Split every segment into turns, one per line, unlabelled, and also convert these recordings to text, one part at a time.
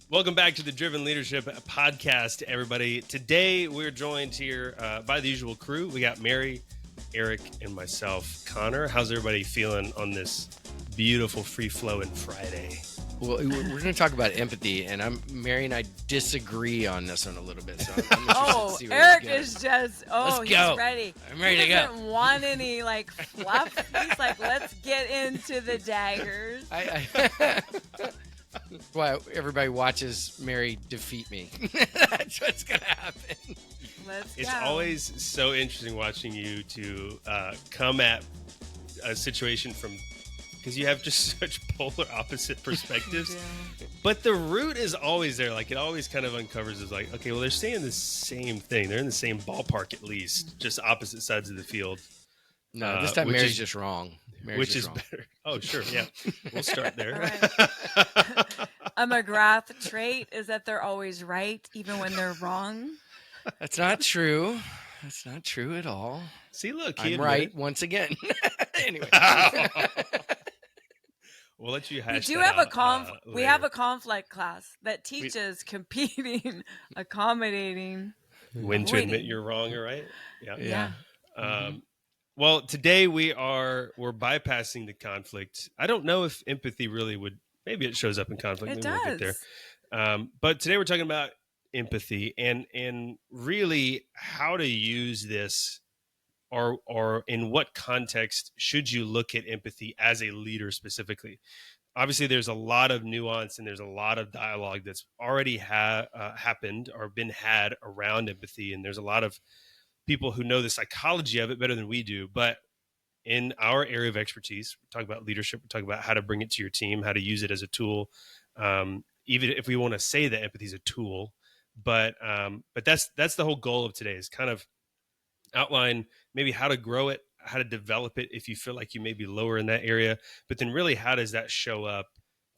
Welcome back to the Driven Leadership Podcast, everybody. Today, we're joined here by the usual crew. We got Mary, Eric, and myself, Connor. How's everybody feeling on this beautiful, free-flowing Friday?
Well, we're going to talk about empathy, and Mary and I disagree on this one a little bit. So I'm
Oh,
to see where
Eric
this
is
goes.
just,
Let's
he's
go.
ready.
I'm ready
he
to go.
doesn't want any, fluff. He's like, let's get into the daggers.
Why everybody watches Mary defeat me. That's what's going to happen.
It's always so interesting watching you to come at a situation from, because you have just such polar opposite perspectives. But the root is always there. Like, it always kind of uncovers is like, okay, well, they're saying the same thing. They're in the same ballpark, at least, just opposite sides of the field.
No, this time Mary's just wrong.
Which is better. Oh, sure. Yeah. We'll start there.
A McGrath trait is that they're always right, even when they're wrong.
That's not true. That's not true at all.
See, look,
I'm right once again. Anyway.
We'll let you hash
We do
that
have
out,
we have a conflict class that teaches competing, accommodating,
when to admit you're wrong or right.
Yeah.
Well, today we're bypassing the conflict. I don't know if empathy really would. Maybe it shows up in conflict.
It
Maybe
does.
we'll get there. But today we're talking about empathy and really how to use this, or in what context should you look at empathy as a leader specifically. Obviously, there's a lot of nuance and there's a lot of dialogue that's already happened or been had around empathy, and there's a lot of people who know the psychology of it better than we do. But in our area of expertise, we talk about leadership, we talk about how to bring it to your team, how to use it as a tool. Even if we want to say that empathy is a tool, but that's the whole goal of today, is kind of outline maybe how to grow it, how to develop it if you feel like you may be lower in that area, but then really how does that show up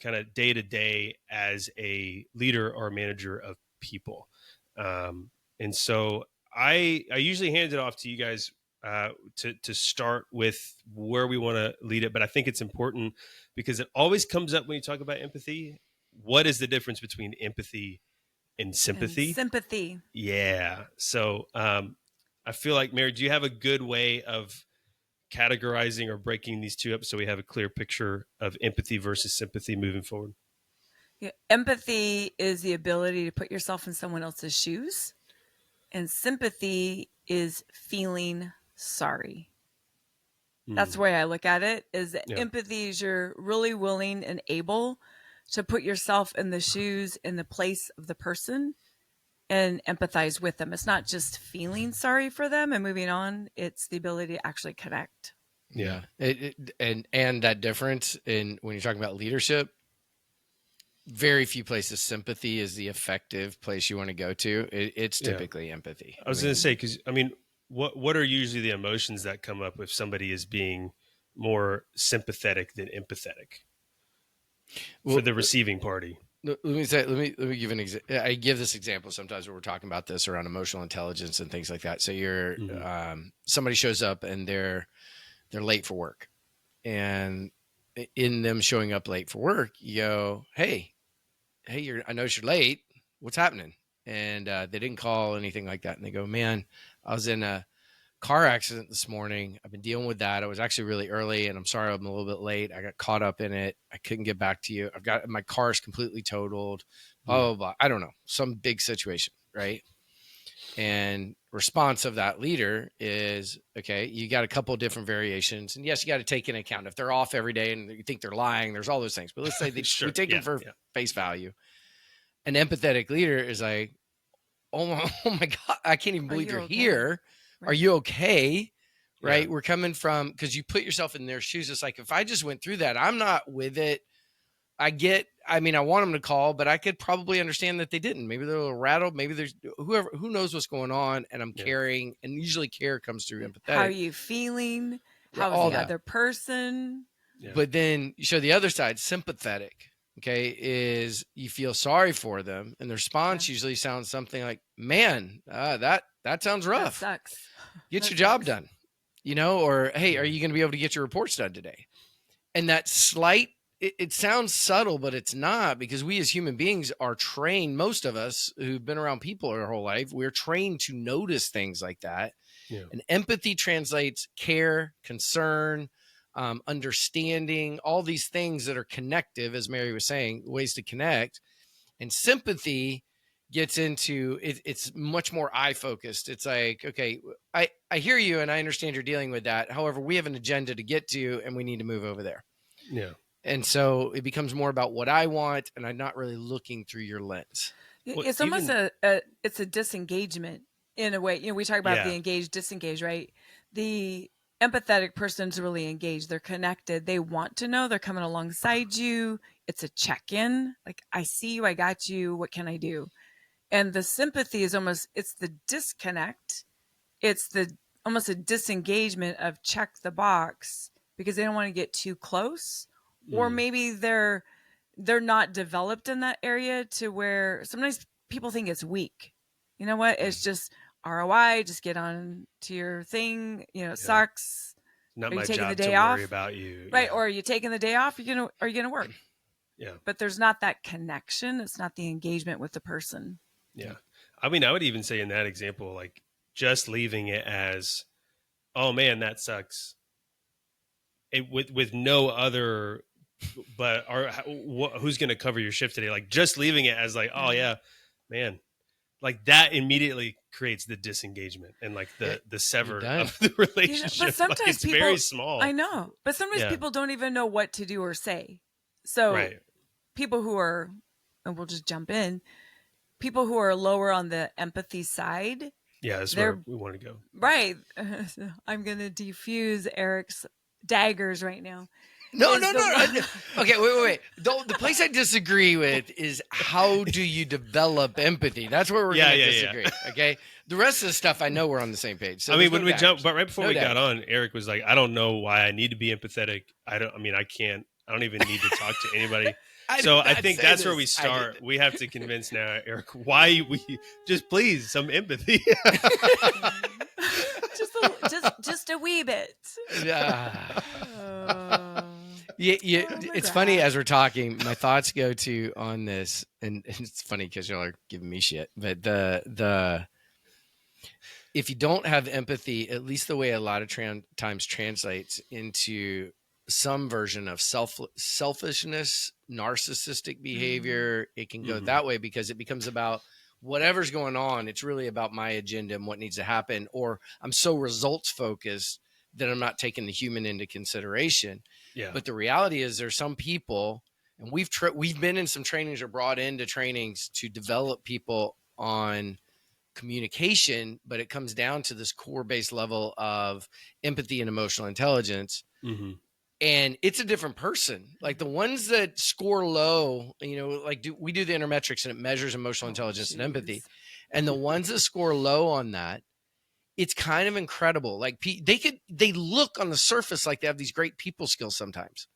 kind of day to day as a leader or manager of people. And so I usually hand it off to you guys to start with where we want to lead it. But I think it's important because it always comes up when you talk about empathy. What is the difference between empathy and sympathy?
Sympathy.
Yeah. So I feel like, Mary, do you have a good way of categorizing or breaking these two up so we have a clear picture of empathy versus sympathy moving forward?
Yeah. Empathy is the ability to put yourself in someone else's shoes. And sympathy is feeling sorry. That's the way I look at it, is that empathy is you're really willing and able to put yourself in the shoes, in the place of the person, and empathize with them. It's not just feeling sorry for them and moving on. It's the ability to actually connect.
Yeah. And that difference in when you're talking about leadership, very few places sympathy is the effective place you want to go to. It's typically empathy.
I was going to say, because what are usually the emotions that come up if somebody is being more sympathetic than empathetic for the receiving party?
Let me give an example. I give this example sometimes when we're talking about this around emotional intelligence and things like that. So you're somebody shows up and they're late for work, and in them showing up late for work, you go, hey, I noticed you're late. What's happening? And they didn't call anything like that. And they go, man, I was in a car accident this morning. I've been dealing with that. I was actually really early, and I'm sorry I'm a little bit late. I got caught up in it. I couldn't get back to you. My car is completely totaled. Blah, blah, blah. I don't know. Some big situation, right? And response of that leader is, okay, you got a couple of different variations. And yes, you got to take into account if they're off every day and you think they're lying, there's all those things. But let's say we take them for face value. An empathetic leader is like, oh my God, I can't even believe you're here. Right. Are you okay? Right. Yeah. We're coming from, because you put yourself in their shoes. It's like, if I just went through that, I'm not with it. I want them to call, but I could probably understand that they didn't. Maybe they're a little rattled. Maybe there's who knows what's going on. And I'm caring, and usually care comes through empathetic.
How are you feeling? How's the other person?
Yeah. But then you show the other side, sympathetic. Okay, is you feel sorry for them, and the response usually sounds something like, "Man, that sounds rough.
That sucks.
Get your job done." Or, "Hey, are you going to be able to get your reports done today?" And that slight it sounds subtle, but it's not, because we as human beings are trained, most of us who've been around people our whole life, we're trained to notice things like that.
Yeah.
And empathy translates care, concern, understanding, all these things that are connective, as Mary was saying, ways to connect. And sympathy gets into it, it's much more eye focused. It's like, okay, I hear you and I understand you're dealing with that. However, we have an agenda to get to and we need to move over there.
Yeah.
And so it becomes more about what I want, and I'm not really looking through your lens.
Well,
It's almost it's a disengagement in a way. We talk about the engaged, disengaged, right? The empathetic person's really engaged. They're connected. They want to know. They're coming alongside you. It's a check-in. Like, I see you. I got you. What can I do? And the sympathy is it's the disconnect. It's almost a disengagement of check the box because they don't want to get too close. Or maybe they're not developed in that area to where sometimes people think it's weak. You know what? It's just ROI, just get on to your thing. It sucks.
Not
are you
my
taking
job
the day
to
off?
worry about you.
Right.
Yeah.
Or are you taking the day off? Are you gonna work?
Yeah.
But there's not that connection. It's not the engagement with the person.
Yeah. I mean, I would even say in that example, like just leaving it as, oh man, that sucks. With no other, but who's going to cover your shift today? Like just leaving it as like, oh yeah, man, like that immediately creates the disengagement and like the sever of the relationship.
But sometimes
like it's
people,
very small.
I know, but sometimes people don't even know what to do or say. So people who are, and we'll just jump in, people who are lower on the empathy side.
Yeah, that's where we want to go.
Right. I'm going to defuse Eric's daggers right now.
No. Okay, wait. The place I disagree with is how do you develop empathy? That's where we're going to disagree. Yeah. Okay, the rest of the stuff I know we're on the same page. So
I mean, when we jump, but right before we got on, Eric was like, "I don't know why I need to be empathetic. I don't even need to talk to anybody." So I think that's where we start. We have to convince now, Eric, why we please some empathy.
just a wee bit.
It's funny as we're talking, my thoughts go to on this, and it's funny because y'all are giving me shit. But if you don't have empathy, at least the way a lot of times translates into some version of selfishness, narcissistic behavior, it can go that way because it becomes about whatever's going on. It's really about my agenda and what needs to happen, or I'm so results focused that I'm not taking the human into consideration. Yeah. But the reality is there's some people, and we've been in some trainings or brought into trainings to develop people on communication, but it comes down to this core base level of empathy and emotional intelligence. Mm-hmm. And it's a different person. Like the ones that score low, like we do the intermetrics and it measures emotional intelligence and empathy. And the ones that score low on that, it's kind of incredible. Like they look on the surface like they have these great people skills sometimes,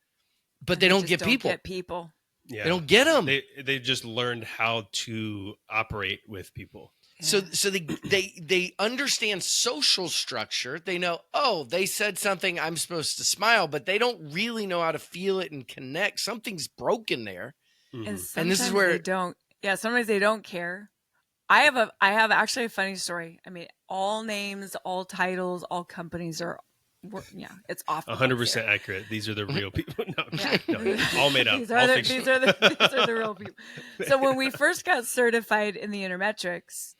but they don't get people.
Yeah.
They don't get them.
They just learned how to operate with people.
So they understand social structure. They know, they said something, I'm supposed to smile, but they don't really know how to feel it and connect. Something's broken there.
Mm-hmm. And this is where they don't. Yeah, sometimes they don't care. I have actually a funny story. I mean, all names, all titles, all companies are. It's off.
100% accurate. These are the real people. No, all made up.
These are the real people. So when we first got certified in the Intermetrics,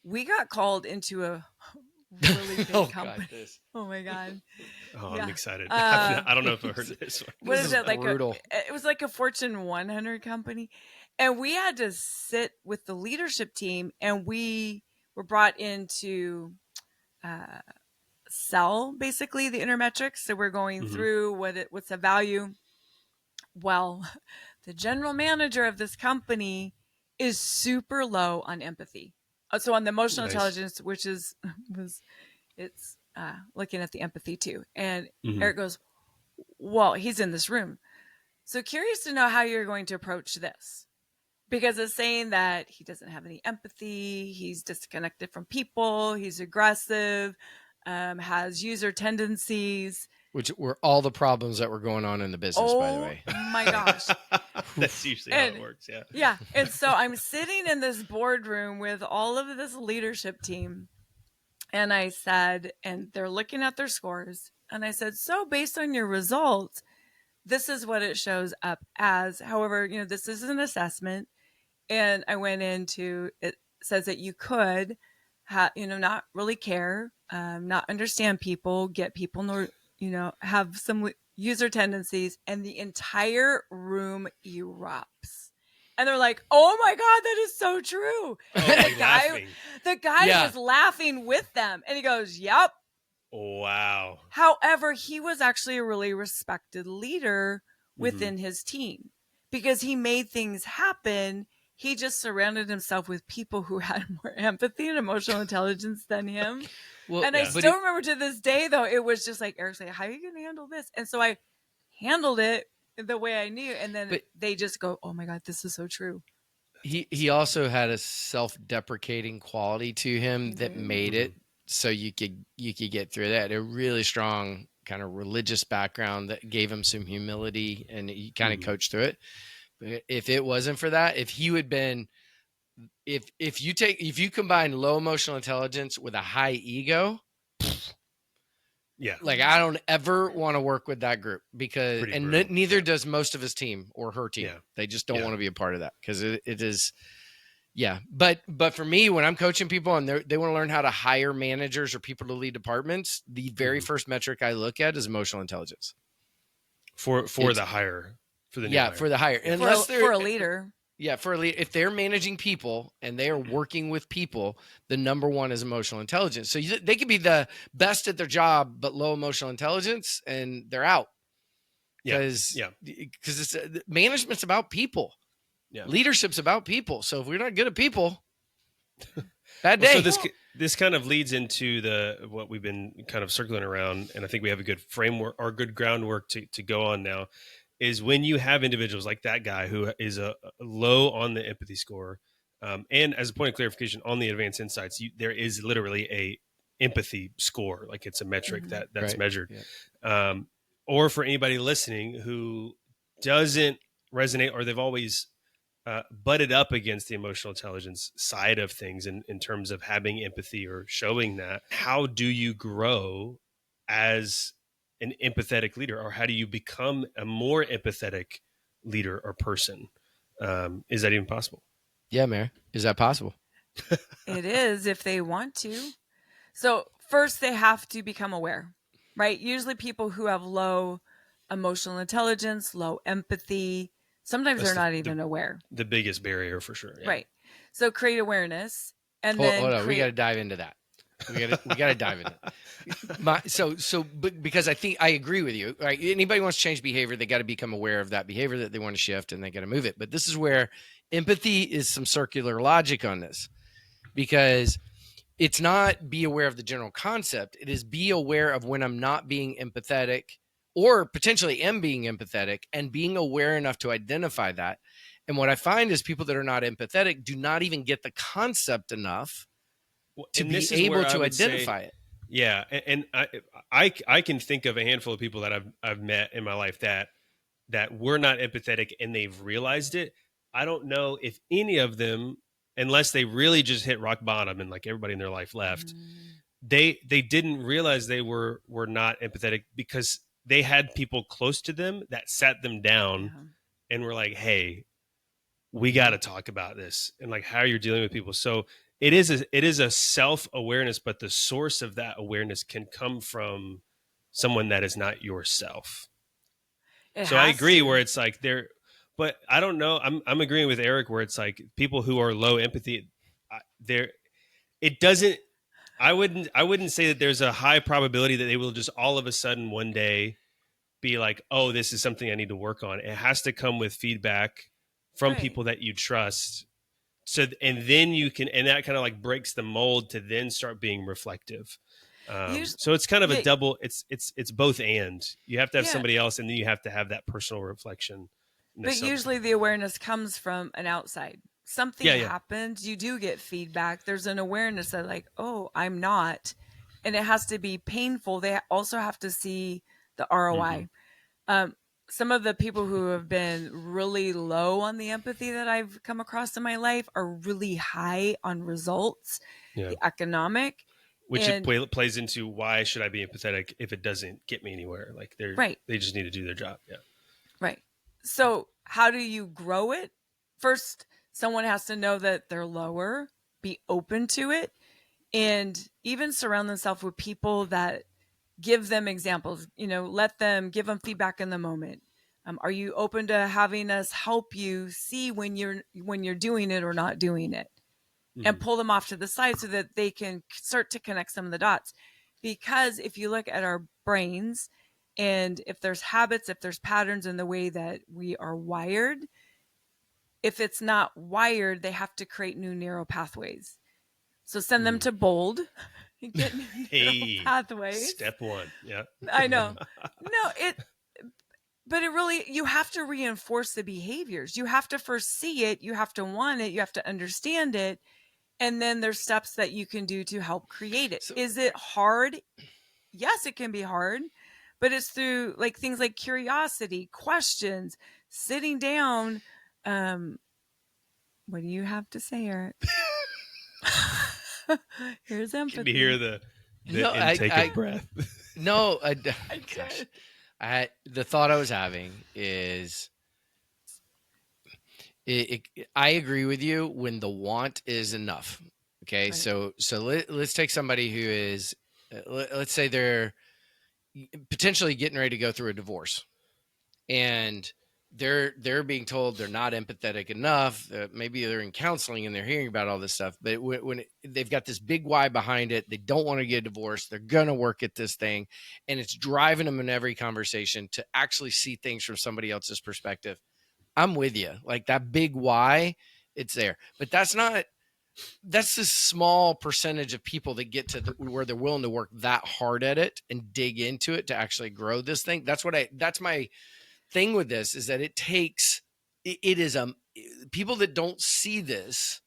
we got called into a really big company. Oh my God.
Oh, I'm excited. I don't know if I've heard this one.
What is it? Brutal. It was like a Fortune 100 company. And we had to sit with the leadership team, and we were brought in to sell basically the Intermetrics. So we're going through what's the value. Well, the general manager of this company is super low on empathy. So on the emotional intelligence, which it's looking at the empathy too. And Eric goes, well, he's in this room. So curious to know how you're going to approach this, because it's saying that he doesn't have any empathy. He's disconnected from people. He's aggressive, has user tendencies.
which were all the problems that were going on in the business, by the way.
Oh my gosh.
That's usually how it works. Yeah.
Yeah. And so I'm sitting in this boardroom with all of this leadership team. And I said, and they're looking at their scores. And I said, so based on your results, this is what it shows up as. However, this is an assessment. And I went into, it says that you could, not really care, not understand people, get people, have some user tendencies, and the entire room erupts. And they're like, oh my God, that is so true. And the guy was laughing with them. And he goes, yep.
Wow.
However, he was actually a really respected leader within his team because he made things happen. He just surrounded himself with people who had more empathy and emotional intelligence than him. Well, and I still remember to this day, though, it was just like, Eric saying, how are you going to handle this? And so I handled it the way I knew. And then they just go, oh my God, this is so true.
He also had a self-deprecating quality to him that made it so you could get through that. A really strong kind of religious background that gave him some humility, and he kind of coached through it. But if it wasn't for that, if he had been, if you combine low emotional intelligence with a high ego, like I don't ever want to work with that group because, neither does most of his team or her team. Yeah. They just don't want to be a part of that because it is. Yeah. But for me, when I'm coaching people and they want to learn how to hire managers or people to lead departments, the very first metric I look at is emotional intelligence.
For the hire. For the new hire.
For the hire.
Unless for a leader.
Yeah, for a leader. If they're managing people and they are working with people, the number one is emotional intelligence. So they could be the best at their job, but low emotional intelligence, and they're out. Because it's management's about people. Yeah. Leadership's about people. So if we're not good at people, bad day.
So this kind of leads into what we've been kind of circling around, and I think we have a good framework or good groundwork to go on now. Is when you have individuals like that guy who is a low on the empathy score, and as a point of clarification on the advanced insights, there is literally a empathy score, like it's a metric that's measured. Yeah. Or for anybody listening who doesn't resonate, or they've always butted up against the emotional intelligence side of things in terms of having empathy or showing that, how do you grow as an empathetic leader, or how do you become a more empathetic leader or person? Is that even possible?
Yeah, Mary. Is that possible?
It is if they want to. So first they have to become aware, right? Usually people who have low emotional intelligence, low empathy, sometimes they're not even aware.
The biggest barrier for sure. Yeah.
Right. So create awareness and
hold on. We got to dive into that. We got to dive into it. Because I think I agree with you. Right? Anybody wants to change behavior, they got to become aware of that behavior that they want to shift, and they got to move it. But this is where empathy is some circular logic on this, because it's not be aware of the general concept. It is be aware of when I'm not being empathetic, or potentially am being empathetic, and being aware enough to identify that. And what I find is people that are not empathetic do not even get the concept enough to be able to identify it.
Yeah. And I can think of a handful of people that I've met in my life that were not empathetic and they've realized it. I don't know if any of them, unless they really just hit rock bottom and like everybody in their life left, they didn't realize they were not empathetic because they had people close to them that sat them down and were like, hey, we got to talk about this and like how you're dealing with people. So it is a self-awareness, but the source of that awareness can come from someone that is not yourself. So I agree where it's like but I don't know. I'm agreeing with Eric where it's like people who are low empathy, I wouldn't say that there's a high probability that they will just all of a sudden one day be like, oh, this is something I need to work on. It has to come with feedback from people that you trust. So, and then you can, and that kind of like breaks the mold to then start being reflective. So it's kind of a double, it's both and you have to have somebody else, and then you have to have that personal reflection.
But usually the awareness comes from an outside. Something happens, you do get feedback. There's an awareness that like, oh, I'm not. And it has to be painful. They also have to see the ROI. Some of the people who have been really low on the empathy that I've come across in my life are really high on results, the economic.
Which it plays into, why should I be empathetic if it doesn't get me anywhere? Like they just need to do their job. Yeah.
Right. So how do you grow it? First, someone has to know that they're lower, be open to it, and even surround themselves with people that give them examples, let them give them feedback in the moment. Are you open to having us help you see when you're doing it or not doing it? And pull them off to the side so that they can start to connect some of the dots. Because if you look at our brains, and if there's habits, if there's patterns in the way that we are wired, if it's not wired, they have to create new neural pathways. So send them to bold, get new neural pathways.
Step one. Yeah.
I know. No, but it really, you have to reinforce the behaviors. You have to first see it. You have to want it. You have to understand it. And then there's steps that you can do to help create it. Is it hard? Yes, it can be hard, but it's through like things like curiosity, questions, sitting down. What do you have to say, Eric? Here's empathy.
Can you hear the intake of breath?
No, gosh. The thought I was having is, I agree with you when the want is enough. Okay, right. So let's take somebody who is, let's say they're potentially getting ready to go through a divorce, and they're being told they're not empathetic enough. Maybe they're in counseling and they're hearing about all this stuff, but when they've got this big why behind it, they don't want to get divorced. They're going to work at this thing, and it's driving them in every conversation to actually see things from somebody else's perspective. I'm with you. Like that big why, it's there, but that's this small percentage of people that get to where they're willing to work that hard at it and dig into it to actually grow this thing. That's my thing with this, is that it is people that don't see this,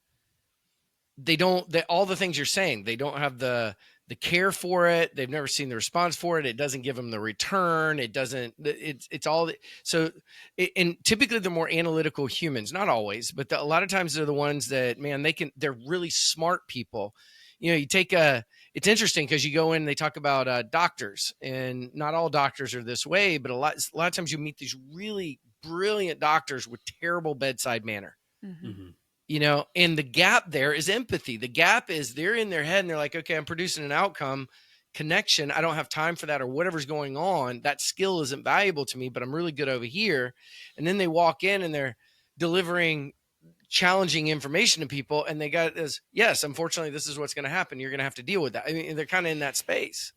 all the things you're saying, they don't have the care for it. They've never seen the response for it. It doesn't give them the return. It's all. So, and typically they're more analytical humans, not always, but a lot of times they're the ones that, man, they're really smart people. It's interesting because you go in, they talk about doctors, and not all doctors are this way, but a lot of times you meet these really brilliant doctors with terrible bedside manner. Mm-hmm. And the gap there is empathy. The gap is they're in their head and they're like, okay, I'm producing an outcome connection. I don't have time for that, or whatever's going on. That skill isn't valuable to me, but I'm really good over here. And then they walk in and they're delivering challenging information to people, and they got this, yes, unfortunately, this is what's going to happen. You're going to have to deal with that. I mean, they're kind of in that space.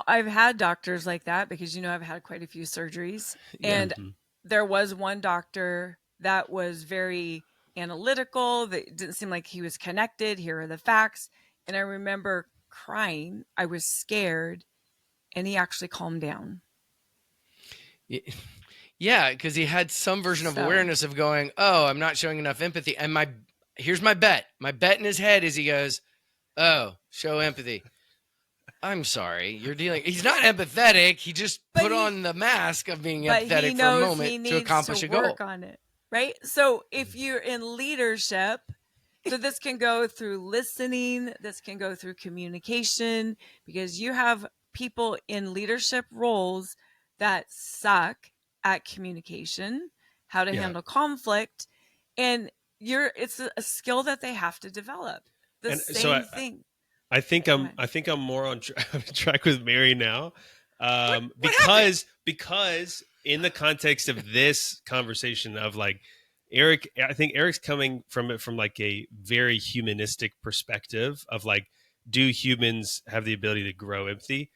I've had doctors like that because, I've had quite a few surgeries. Yeah. And there was one doctor that was very analytical, that didn't seem like he was connected. Here are the facts. And I remember crying. I was scared, and he actually calmed down.
Yeah, because he had some version of awareness of going, oh, I'm not showing enough empathy. And here's my bet. My bet in his head is he goes, oh, show empathy. I'm sorry, he's not empathetic. He just put on the mask of being empathetic for a moment to accomplish a goal.
Work on it. Right. So if you're in leadership, so this can go through listening, this can go through communication, because you have people in leadership roles that suck at communication, how to handle conflict, and it's a skill that they have to develop. The same thing.
I think I'm more on track with Mary now, because in the context of this conversation of like Eric, I think Eric's coming from it from like a very humanistic perspective of like, do humans have the ability to grow empathy?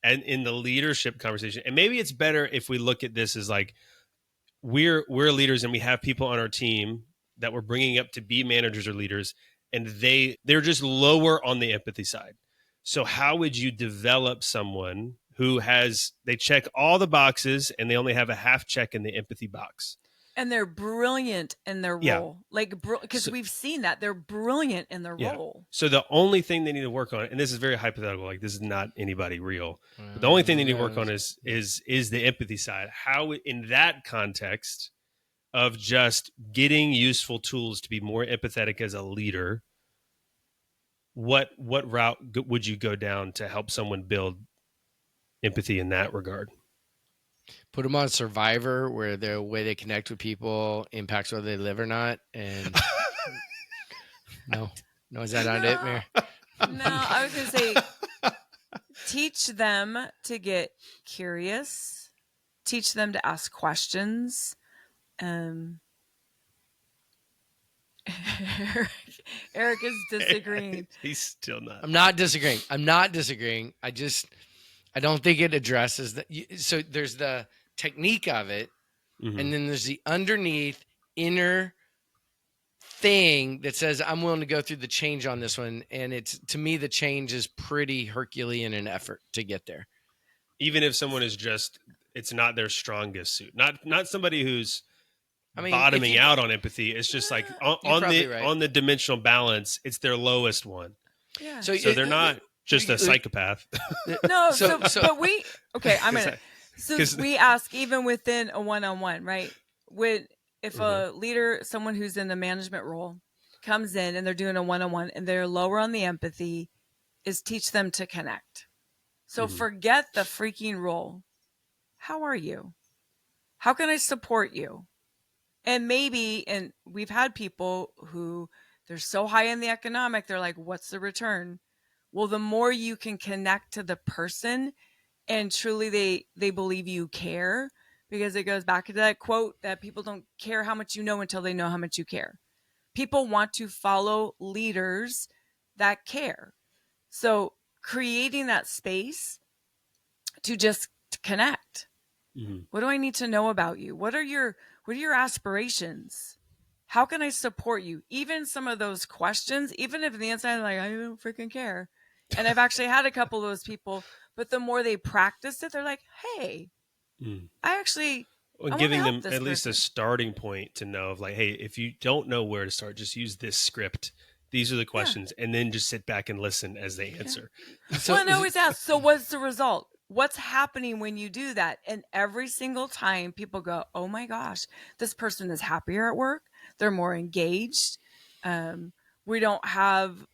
And in the leadership conversation, and maybe it's better if we look at this as like, we're leaders and we have people on our team that we're bringing up to be managers or leaders, and they're just lower on the empathy side. So how would you develop someone who they check all the boxes and they only have a half check in the empathy box?
And they're brilliant in their
Yeah.
role. Like, because we've seen that. They're brilliant in their role.
So the only thing they need to work on, and this is very hypothetical, like this is not anybody real, but the only thing they need to work on is the empathy side. How in that context of just getting useful tools to be more empathetic as a leader, what route would you go down to help someone build empathy in that regard?
Put them on Survivor, where the way they connect with people impacts whether they live or not. And no, is that not it, Mary?
No, I was going to say, teach them to get curious, teach them to ask questions. Eric is disagreeing.
He's still not.
I'm not disagreeing. I don't think it addresses that. So there's the technique of it, and then there's the underneath inner thing that says, I'm willing to go through the change on this one. And it's, to me, the change is pretty Herculean in effort to get there.
Even if someone is just, it's not their strongest suit, not somebody who's bottoming out on empathy. It's just like on the dimensional balance, it's their lowest one.
Yeah.
So they're not just a psychopath.
No. But we, okay, I'm going to, so we ask even within a one-on-one, right? If a leader, someone who's in a management role comes in and they're doing a one-on-one and they're lower on the empathy, is teach them to connect. So forget the freaking role. How are you? How can I support you? And maybe, and we've had people who they're so high in the economic, they're like, what's the return? Well, the more you can connect to the person and truly they believe you care, because it goes back to that quote that people don't care how much you know until they know how much you care. People want to follow leaders that care. So creating that space to just connect. What do I need to know about you? What are your aspirations? How can I support you? Even some of those questions, even if the inside like, I don't freaking care. And I've actually had a couple of those people, but the more they practice it, they're like, hey, I actually,
giving them at least a starting point to know of like, hey, if you don't know where to start, just use this script. These are the questions, and then just sit back and listen as they answer.
So, and I always ask, so what's the result? What's happening when you do that? And every single time people go, oh my gosh, this person is happier at work. They're more engaged. We don't have,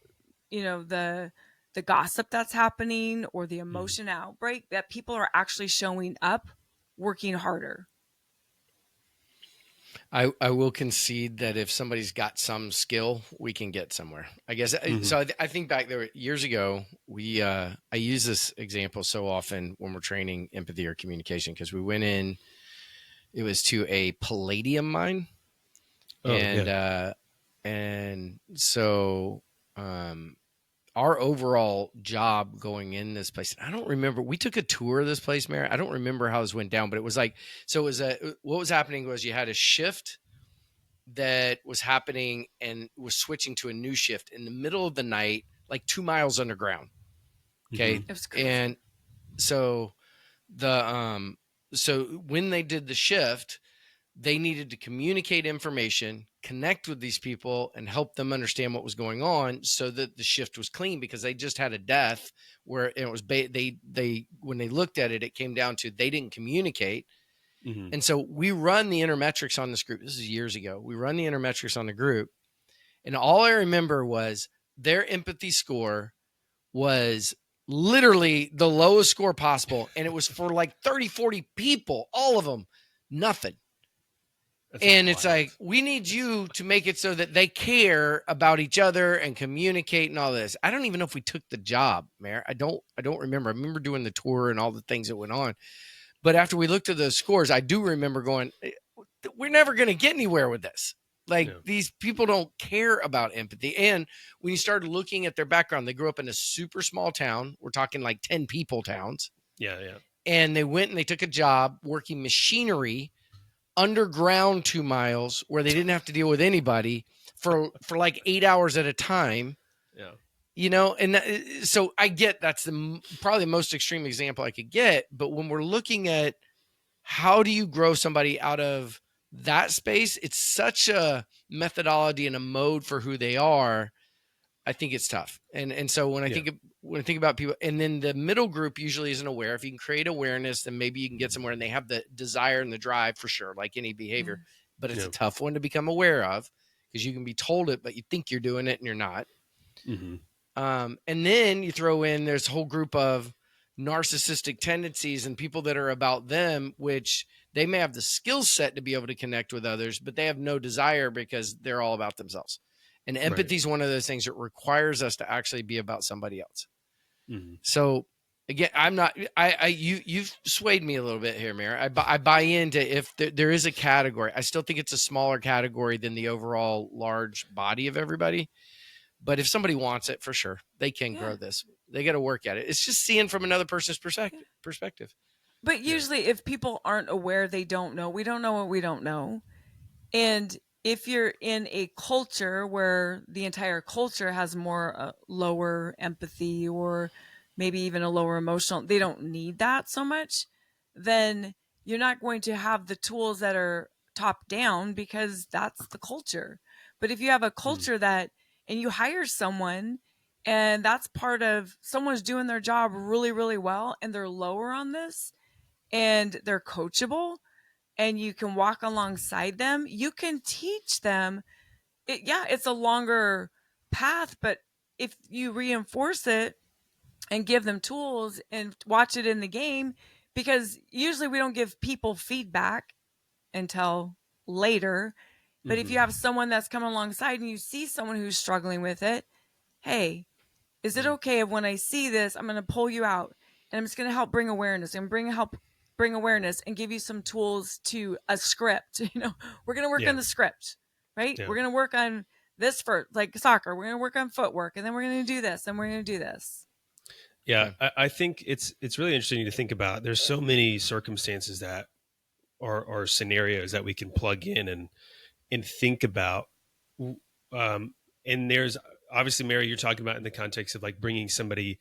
the gossip that's happening or the emotion outbreak, that people are actually showing up, working harder.
I will concede that if somebody's got some skill, we can get somewhere, I guess. So I think back there years ago, I use this example so often when we're training empathy or communication, because we went in, it was to a palladium mine. And so our overall job going in this place, I don't remember, we took a tour of this place, Mary. I don't remember how this went down, but it was like, so it was what was happening was you had a shift that was happening and was switching to a new shift in the middle of the night, like 2 miles underground. Okay.
It was crazy.
And so so when they did the shift, they needed to communicate information, connect with these people, and help them understand what was going on so that the shift was clean, because they just had a death where it was they when they looked at it, it came down to they didn't communicate. And so we run the intermetrics on this group. This is years ago. We run the intermetrics on the group, and all I remember was their empathy score was literally the lowest score possible, and it was for like 30, 40 people, all of them, nothing. And it's like, we need you to make it so that they care about each other and communicate and all this. I don't even know if we took the job, Mayor. I don't remember. I remember doing the tour and all the things that went on. But after we looked at those scores, I do remember going, we're never going to get anywhere with this. Like, these people don't care about empathy. And when you started looking at their background, they grew up in a super small town. We're talking like 10 people towns.
Yeah.
And they went and they took a job working machinery underground 2 miles where they didn't have to deal with anybody for like 8 hours at a time. Yeah. And so I get that's probably the most extreme example I could get. But when we're looking at how do you grow somebody out of that space, it's such a methodology and a mode for who they are. I think it's tough. And so when I think about people, and then the middle group usually isn't aware. If you can create awareness, then maybe you can get somewhere, and they have the desire and the drive for sure, like any behavior. But it's a tough one to become aware of, because you can be told it, but you think you're doing it and you're not.
Mm-hmm.
And then you throw in, there's a whole group of narcissistic tendencies and people that are about them, which they may have the skill set to be able to connect with others, but they have no desire because they're all about themselves. And empathy is one of those things that requires us to actually be about somebody else. Mm-hmm. So again, I'm not, you've swayed me a little bit here, Mayor. I buy into, if there is a category, I still think it's a smaller category than the overall large body of everybody. But if somebody wants it, for sure, they can grow this. They got to work at it. It's just seeing from another person's perspective.
But usually if people aren't aware, they don't know. We don't know what we don't know. And if you're in a culture where the entire culture has more lower empathy, or maybe even a lower emotional, they don't need that so much, then you're not going to have the tools that are top down, because that's the culture. But if you have a culture that, and you hire someone, and that's part of, someone's doing their job really, really well, and they're lower on this, and they're coachable, and you can walk alongside them, you can teach them. It's a longer path, but if you reinforce it and give them tools and watch it in the game, because usually we don't give people feedback until later. But if you have someone that's coming alongside and you see someone who's struggling with it, hey, is it okay if when I see this, I'm going to pull you out and I'm just going to help bring awareness and bring awareness and give you some tools to a script. We're going to work on the script, right? We're going to work on this for like soccer. We're going to work on footwork, and then we're going to do this, and we're going to do this.
Yeah, I think it's really interesting to think about. There's so many circumstances that are scenarios that we can plug in and think about. And there's obviously, Mary, you're talking about in the context of like bringing somebody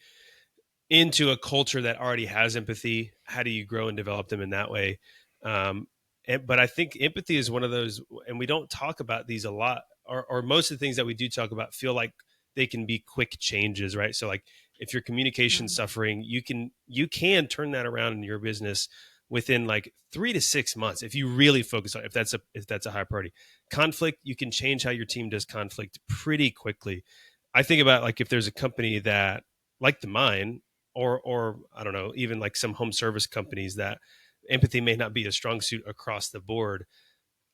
into a culture that already has empathy. How do you grow and develop them in that way? But I think empathy is one of those, and we don't talk about these a lot, or most of the things that we do talk about feel like they can be quick changes, right? So like if your communication's suffering, you can turn that around in your business within like 3 to 6 months if you really focus on it, if that's a high priority. Conflict, you can change how your team does conflict pretty quickly. I think about like if there's a company that, like the mine, or I don't know, even like some home service companies that empathy may not be a strong suit across the board.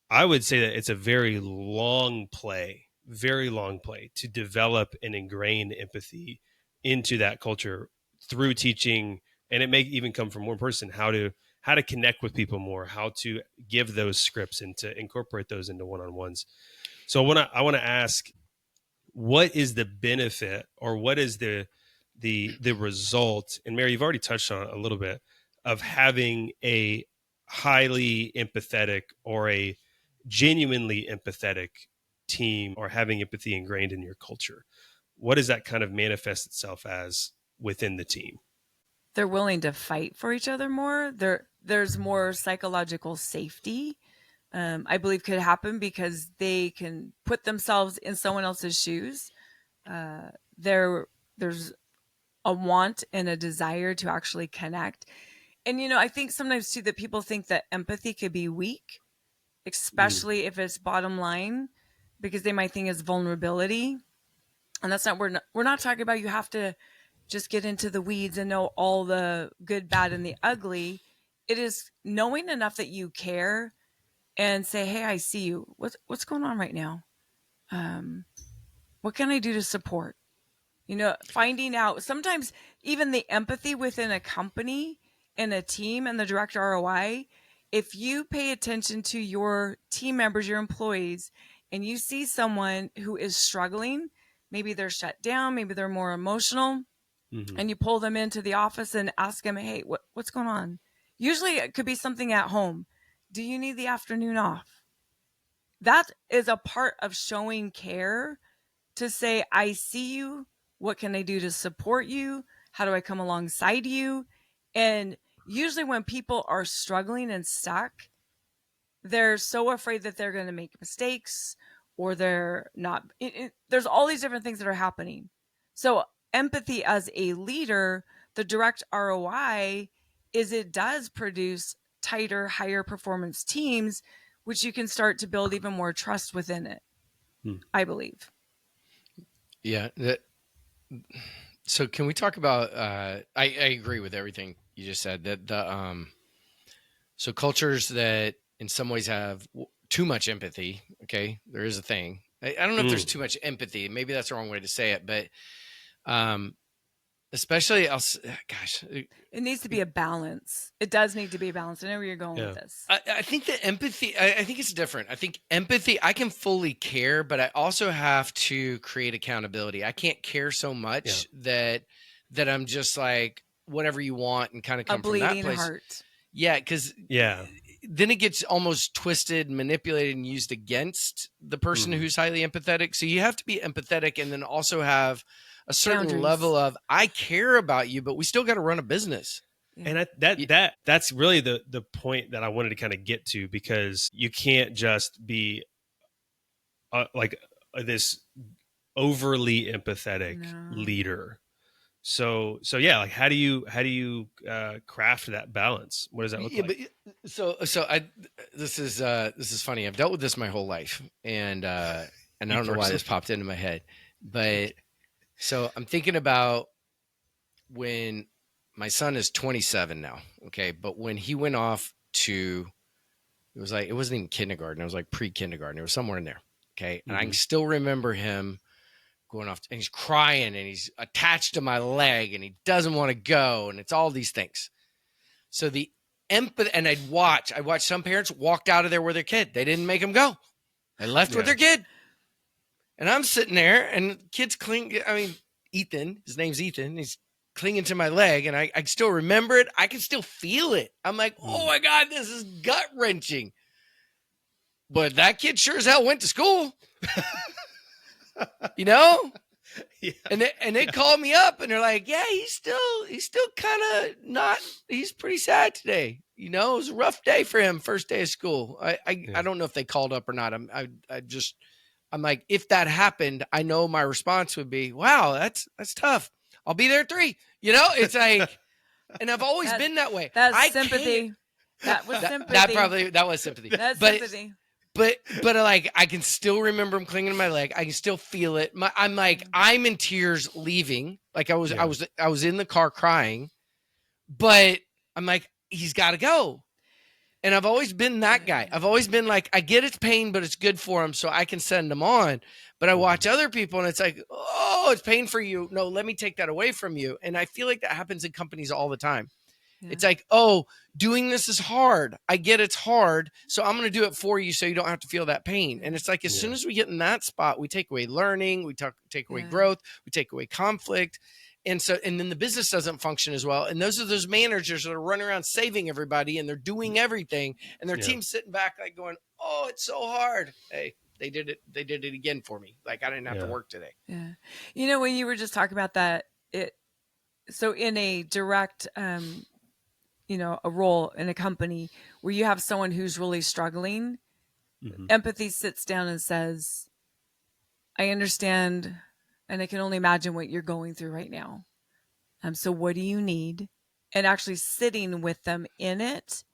I would say that it's a very long play to develop and ingrain empathy into that culture through teaching. And it may even come from one person, how to connect with people more, how to give those scripts and to incorporate those into one-on-ones. So I want to ask, what is the benefit, or what is the result? And Mary, you've already touched on it a little bit, of having a highly empathetic or a genuinely empathetic team, or having empathy ingrained in your culture. What does that kind of manifest itself as within the team?
They're willing to fight for each other more. There's more psychological safety, I believe, could happen because they can put themselves in someone else's shoes. There's a want and a desire to actually connect. And, I think sometimes too that people think that empathy could be weak, especially if it's bottom line, because they might think it's vulnerability. And that's not, we're not talking about you have to just get into the weeds and know all the good, bad, and the ugly. It is knowing enough that you care and say, hey, I see you. What's going on right now? What can I do to support? Finding out sometimes even the empathy within a company and a team and the direct ROI, if you pay attention to your team members, your employees, and you see someone who is struggling, maybe they're shut down, maybe they're more emotional, and you pull them into the office and ask them, hey, what's going on? Usually it could be something at home. Do you need the afternoon off? That is a part of showing care, to say, I see you. What can I do to support you? How do I come alongside you? And usually when people are struggling and stuck, they're so afraid that they're going to make mistakes or they're not. There's all these different things that are happening. So empathy as a leader, the direct ROI is it does produce tighter, higher performance teams, which you can start to build even more trust within it, I believe.
Yeah. So can we talk about, I agree with everything you just said, that so cultures that in some ways have too much empathy. Okay. There is a thing. I don't know if there's too much empathy. Maybe that's the wrong way to say it, but especially gosh,
it needs to be a balance. It does need to be a balance. I know where you're going with this.
I think that empathy, I think it's different. I think empathy, I can fully care, but I also have to create accountability. I can't care so much that I'm just like whatever you want and kind of come from that place.
Heart.
Yeah, because then it gets almost twisted, manipulated, and used against the person who's highly empathetic. So you have to be empathetic and then also have a certain level of I care about you, but we still got to run a business.
And that's really the point that I wanted to kind of get to, because you can't just be like this overly empathetic leader. So yeah, like how do you craft that balance? What does that look like?
But this is funny. I've dealt with this my whole life, and I don't know why this popped into my head, but so I'm thinking about when my son is 27 now. Okay. But when he went off to, it wasn't even kindergarten. It was like pre-kindergarten. It was somewhere in there. Okay. And I can still remember him going off and he's crying and he's attached to my leg and he doesn't want to go. And it's all these things. So the empathy, and I watched some parents walked out of there with their kid. They didn't make them go. They left with their kid. And I'm sitting there and kids Ethan, his name's Ethan. He's clinging to my leg and I still remember it. I can still feel it. I'm like, oh my God, this is gut wrenching. But that kid sure as hell went to school, you know? Yeah. And they called me up and they're like, yeah, he's still kind of not, he's pretty sad today. You know, it was a rough day for him. First day of school. I don't know if they called up or not. I'm like, if that happened, I know my response would be, wow, that's tough. I'll be there at 3. You know, it's like, and I've always been that way.
That's sympathy. That was sympathy.
That was sympathy.
That's sympathy.
But like, I can still remember him clinging to my leg. I can still feel it. I'm in tears leaving. Like I was in the car crying, but I'm like, he's got to go. And I've always been that guy. I've always been like, I get it's pain, but it's good for him, so I can send him on. But I watch other people and it's like, oh, it's pain for you. No, let me take that away from you. And I feel like that happens in companies all the time. Yeah. It's like, oh, doing this is hard. I get it's hard, so I'm going to do it for you so you don't have to feel that pain. And it's like, as soon as we get in that spot, we take away learning, we take away growth, we take away conflict. And then the business doesn't function as well. And those are those managers that are running around saving everybody and they're doing everything. And their team's sitting back like going, oh, it's so hard. Hey, they did it again for me. Like I didn't have to work today.
Yeah. You know, when you were just talking about that, so in a direct, a role in a company where you have someone who's really struggling, empathy sits down and says, I understand. And I can only imagine what you're going through right now. So what do you need? And actually sitting with them in it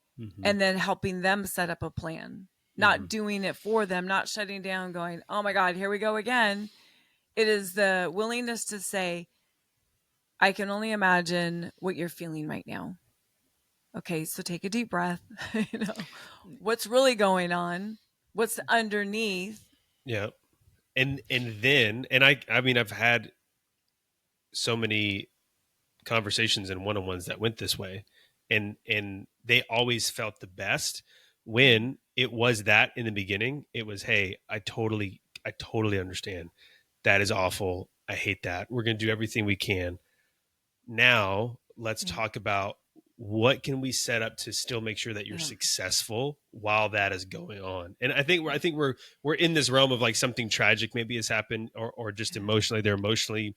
and then helping them set up a plan, not doing it for them, not shutting down going, oh my God, here we go again. It is the willingness to say, I can only imagine what you're feeling right now. Okay, so take a deep breath. What's really going on? What's underneath?
Yeah. And then I've had so many conversations and one-on-ones that went this way, and they always felt the best when it was that in the beginning. It was, hey, I totally understand. That is awful. I hate that. We're going to do everything we can. Now let's talk about what can we set up to still make sure that you're successful while that is going on. And I think we're in this realm of like something tragic maybe has happened or just emotionally, they're emotionally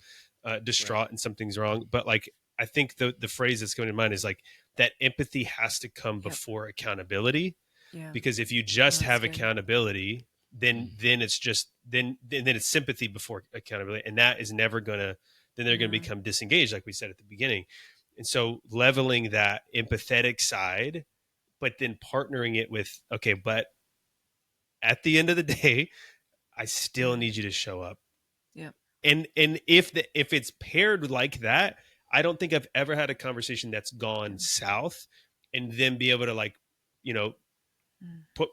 distraught and something's wrong. But like, I think the phrase that's going to mind is like that empathy has to come before accountability.
Yeah.
Because if you just
That's
have
good.
accountability, then it's just then it's sympathy before accountability, and that is never gonna. Then they're gonna become disengaged, like we said at the beginning. And so leveling that empathetic side, but then partnering it with, okay, but at the end of the day, I still need you to show up.
Yeah.
And if it's paired like that, I don't think I've ever had a conversation that's gone south, and then be able to, like, you know,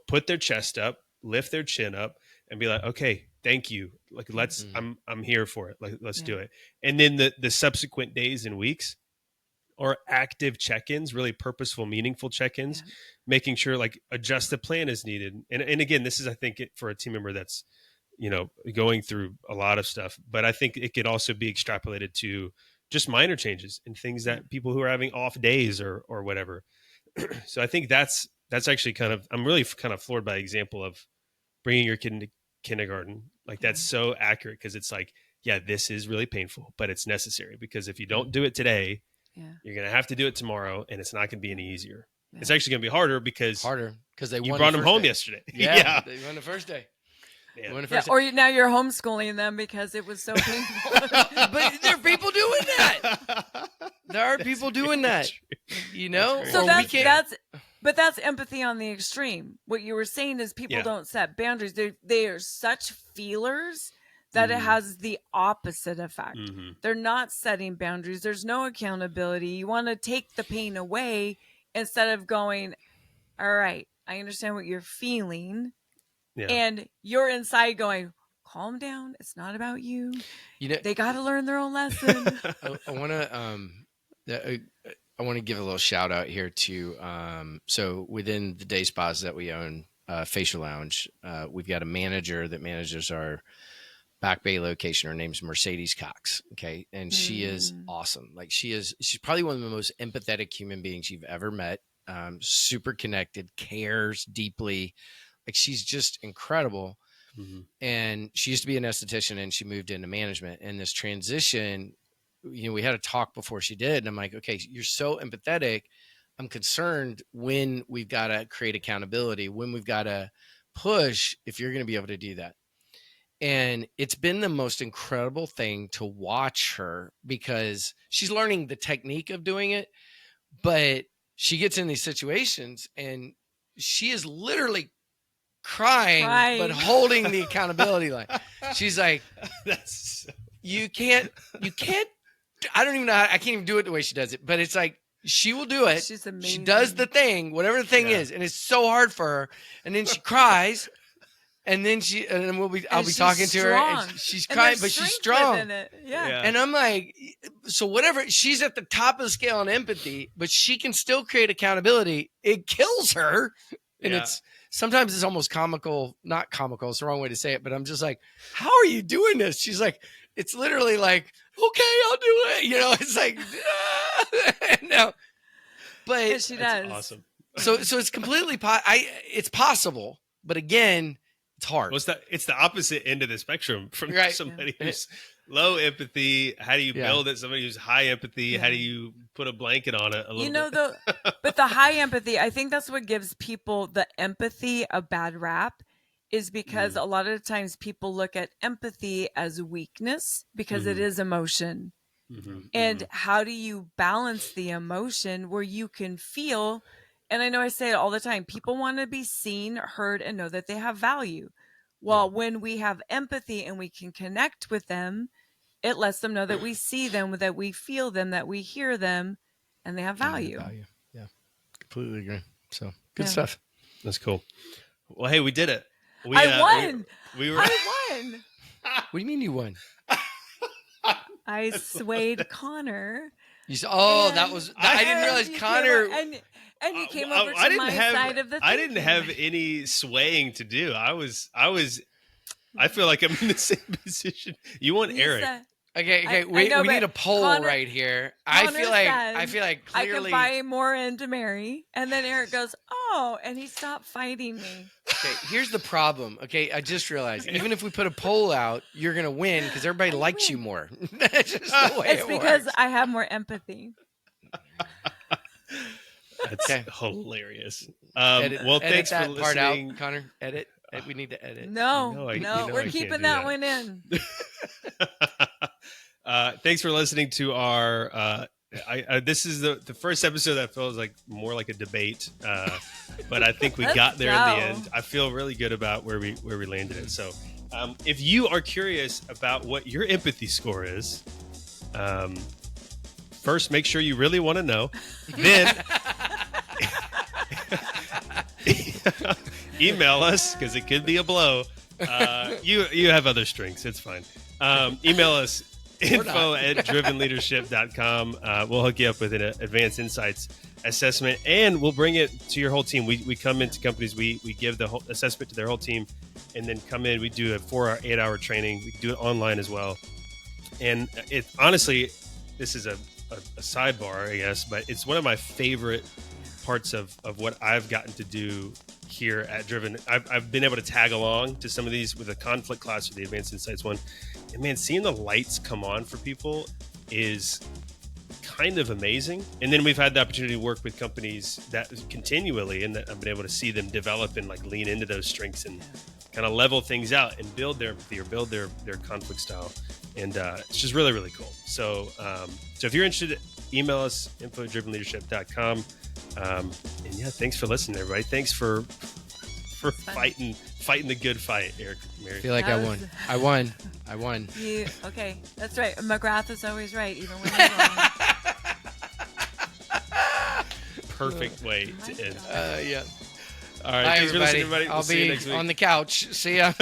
put their chest up, lift their chin up, and be like, okay, thank you. Like, let's, I'm here for it. Like, let's do it. And then the subsequent days and weeks are active check-ins, really purposeful, meaningful check-ins, making sure, like, adjust the plan as needed. And again, this is, I think, for a team member that's, you know, going through a lot of stuff, but I think it could also be extrapolated to just minor changes and things that people who are having off days or whatever. So I think that's actually kind of, I'm really kind of floored by the example of bringing your kid into kindergarten. Like, that's so accurate, because it's like, yeah, this is really painful, but it's necessary, because if you don't do it today, you're going to have to do it tomorrow, and it's not going to be any easier. It's actually going to be harder because
they
you brought them home yesterday.
Yeah, they won the first day.
Or now you're homeschooling them because it was so painful.
But there are people doing that. There are people doing that. You know?
So that's empathy on the extreme. What you were saying is people don't set boundaries. They are such feelers that it has the opposite effect. They're not setting boundaries. There's no accountability. You want to take the pain away instead of going, all right, I understand what you're feeling. And you're inside going, calm down. It's not about you. You know, they got to learn their own lesson.
I want to give a little shout out here to, so within the day spas that we own, Facial Lounge, we've got a manager that manages our Back Bay location. Her name's Mercedes Cox. Okay. And she is awesome. Like, she's probably one of the most empathetic human beings you've ever met. Super connected, cares deeply. Like, she's just incredible. And she used to be an esthetician, and she moved into management. And this transition, you know, we had a talk before she did. And I'm like, okay, you're so empathetic. I'm concerned when we've got to create accountability, when we've got to push, if you're going to be able to do that. And it's been the most incredible thing to watch her, because she's learning the technique of doing it, but she gets in these situations and she is literally crying, but holding the accountability line. She's like, you can't, I don't even know I can't even do it the way she does it, but it's like, she will do it.
She's amazing.
She does the thing, whatever the thing is. And it's so hard for her. And then she cries. And then I'll be talking to her, and she's crying, but she's strong. And I'm like, so whatever, she's at the top of the scale on empathy, but she can still create accountability. It kills her. And sometimes it's almost comical, not comical. It's the wrong way to say it, but I'm just like, how are you doing this? She's like, it's literally like, okay, I'll do it. You know, it's like, no, but
she does.
Awesome.
So it's completely, it's possible, but again, it's hard.
Well, it's the opposite end of the spectrum from somebody who's low empathy. How do you build it? Somebody who's high empathy. How do you put a blanket on it a little bit?
But the high empathy, I think that's what gives people the empathy a bad rap, is because a lot of times people look at empathy as weakness, because it is emotion. And how do you balance the emotion where you can feel? And I know I say it all the time, people want to be seen, heard, and know that they have value. Well, when we have empathy and we can connect with them, it lets them know that we see them, that we feel them, that we hear them, and they have value.
Yeah, completely agree. So good stuff.
That's cool. Well, hey, we did it.
I won.
I won. What do you mean you won?
I swayed Connor.
That was. I didn't realize Connor.
And you came over to my side of the thing.
I didn't have any swaying to do. I feel like I'm in the same position. You want Eric.
Okay. We need a poll right here. I feel like clearly
I can buy more into Mary. And then Eric goes, oh, and he stopped fighting me.
Okay, here's the problem. Okay, I just realized, even if we put a poll out, you're going to win because everybody likes you more. That's just the way
it's because I have more empathy.
That's
Okay.
hilarious.
Edit,
Well,
edit
thanks for
that part out,
listening.
Connor. Edit. We need to edit.
No, we're
I can't
keeping
do
that
that.
one in.
Thanks for listening to our. This is the first episode that feels like more like a debate, but I think we got there in the end. I feel really good about where we landed it. So, if you are curious about what your empathy score is, first make sure you really want to know. Then email us because it could be a blow. You have other strengths. It's fine. Email us info@drivenleadership.com. We'll hook you up with an advanced insights assessment, and we'll bring it to your whole team. We come into companies, we give the whole assessment to their whole team, and then come in. We do a 4 or 8 hour training. We do it online as well. And it honestly, this is a sidebar, I guess, but it's one of my favorite parts of what I've gotten to do here at Driven. I've been able to tag along to some of these with a conflict class or the advanced insights one. And man, seeing the lights come on for people is kind of amazing. And then we've had the opportunity to work with companies that continually, and that I've been able to see them develop and like lean into those strengths and kind of level things out and build their empathy or build their conflict style. And it's just really, really cool. So if you're interested, email us info@drivenleadership.com. And yeah, thanks for listening, everybody. Thanks for fighting the good fight, Eric. Mary.
I feel like I won.
Okay, that's right. McGrath is always right, even when he's wrong.
Perfect way to end.
Yeah.
All right,
Bye,
thanks for listening, everybody.
I'll
We'll see you
be
next week.
on the couch. See ya.